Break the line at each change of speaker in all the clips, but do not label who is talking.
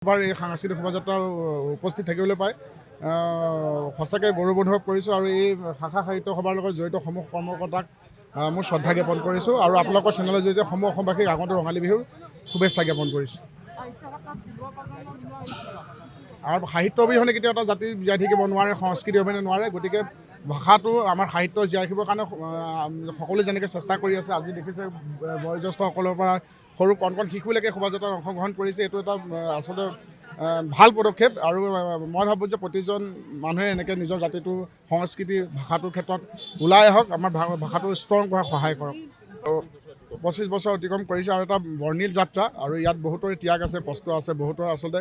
এই সাংস্কৃতিক শোভাযাত্ৰা উপস্থিত থাকিবলৈ পাই সঁচাকৈ গৌৰৱ অনুভৱ কৰিছোঁ আৰু এই শাখা সাহিত্য সভাৰ লগত জড়িত সমূহ কৰ্মকৰ্তাক মোৰ শ্ৰদ্ধা জ্ঞাপন কৰিছোঁ আৰু আপোনালোকৰ চেনেলৰ জৰিয়তে সমূহ অসমবাসীক আগন্তুক ৰঙালী বিহুৰ শুভেচ্ছা জ্ঞাপন কৰিছোঁ। আৰু সাহিত্য অবিহনে কেতিয়াও এটা জাতি জীয়াই থাকিব নোৱাৰে, সংস্কৃতি অবিহনে নোৱাৰে। গতিকে ভাষাটো আমাৰ সাহিত্য জীয়াই ৰাখিবৰ কাৰণে সকলোৱে যেনেকৈ চেষ্টা কৰি আছে, আজি দেখিছে বয়োজ্যেষ্ঠসকলৰ পৰা সৰু কণ কণ শিশুলৈকে শোভাযাত্ৰাত অংশগ্ৰহণ কৰিছে। এইটো এটা আচলতে ভাল পদক্ষেপ আৰু মই ভাবোঁ যে প্ৰতিজন মানুহে এনেকৈ নিজৰ জাতিটো সংস্কৃতি ভাষাটোৰ ক্ষেত্ৰত ওলাই আহক, আমাৰ ভাষাটো ষ্ট্ৰং কৰাত সহায় কৰক। 25 বছৰ অতিক্ৰম কৰিছে আৰু এটা বৰ্ণিল যাত্ৰা আৰু ইয়াত বহুতৰে ত্যাগ আছে, কষ্ট আছে, বহুতৰ আচলতে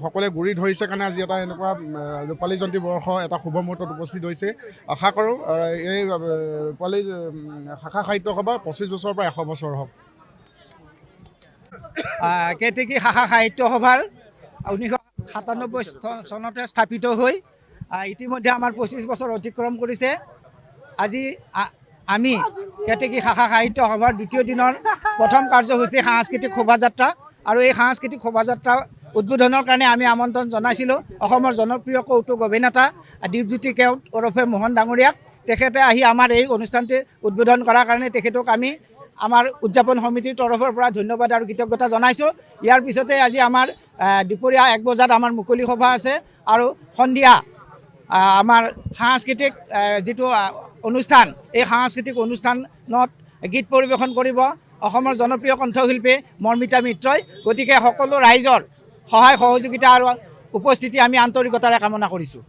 সকলোৱে গুৰি ধৰিছে কাৰণে আজি এটা এনেকুৱা ৰূপালী জয়ন্তী বৰ্ষ এটা শুভ মুহূৰ্তত উপস্থিত হৈছে। আশা কৰোঁ এই ৰূপালী শাখা সাহিত্য সভা 25 বছৰৰ পৰা 100 বছৰ হওক।
কেতেকী শাখা সাহিত্য সভাৰ 1997 চনতে স্থাপিত হৈ ইতিমধ্যে আমাৰ 25 বছৰ অতিক্ৰম কৰিছে। আজি আমি কেতেকী শাখা সাহিত্য সভাৰ দ্বিতীয় দিনৰ প্ৰথম কাৰ্যসূচী সাংস্কৃতিক শোভাযাত্ৰা আৰু এই সাংস্কৃতিক শোভাযাত্ৰা উদ্বোধনৰ কাৰণে আমি আমন্ত্ৰণ জনাইছিলোঁ অসমৰ জনপ্ৰিয় কৌতুক অভিনেতা দীপজ্যোতি কেওট ওৰফে মোহন ডাঙৰীয়াক। তেখেতে আহি আমাৰ এই অনুষ্ঠানটি উদ্বোধন কৰাৰ কাৰণে তেখেতক আমি আমাৰ উদযাপন সমিতিৰ তৰফৰ পৰা ধন্যবাদ আৰু কৃতজ্ঞতা জনাইছোঁ। ইয়াৰ পিছতে আজি আমাৰ দুপৰীয়া 1 বজাত আমাৰ মুকলি সভা আছে আৰু সন্ধিয়া আমাৰ সাংস্কৃতিক যিটো অনুষ্ঠান, এই সাংস্কৃতিক অনুষ্ঠানত গীত পৰিৱেশন কৰিব অসমৰ জনপ্ৰিয় কণ্ঠশিল্পী মৰ্মিতা মিত্ৰই। গতিকে সকলো ৰাইজৰ সহায় সহযোগিতা আৰু উপস্থিতি আমি আন্তৰিকতাৰে কামনা কৰিছোঁ।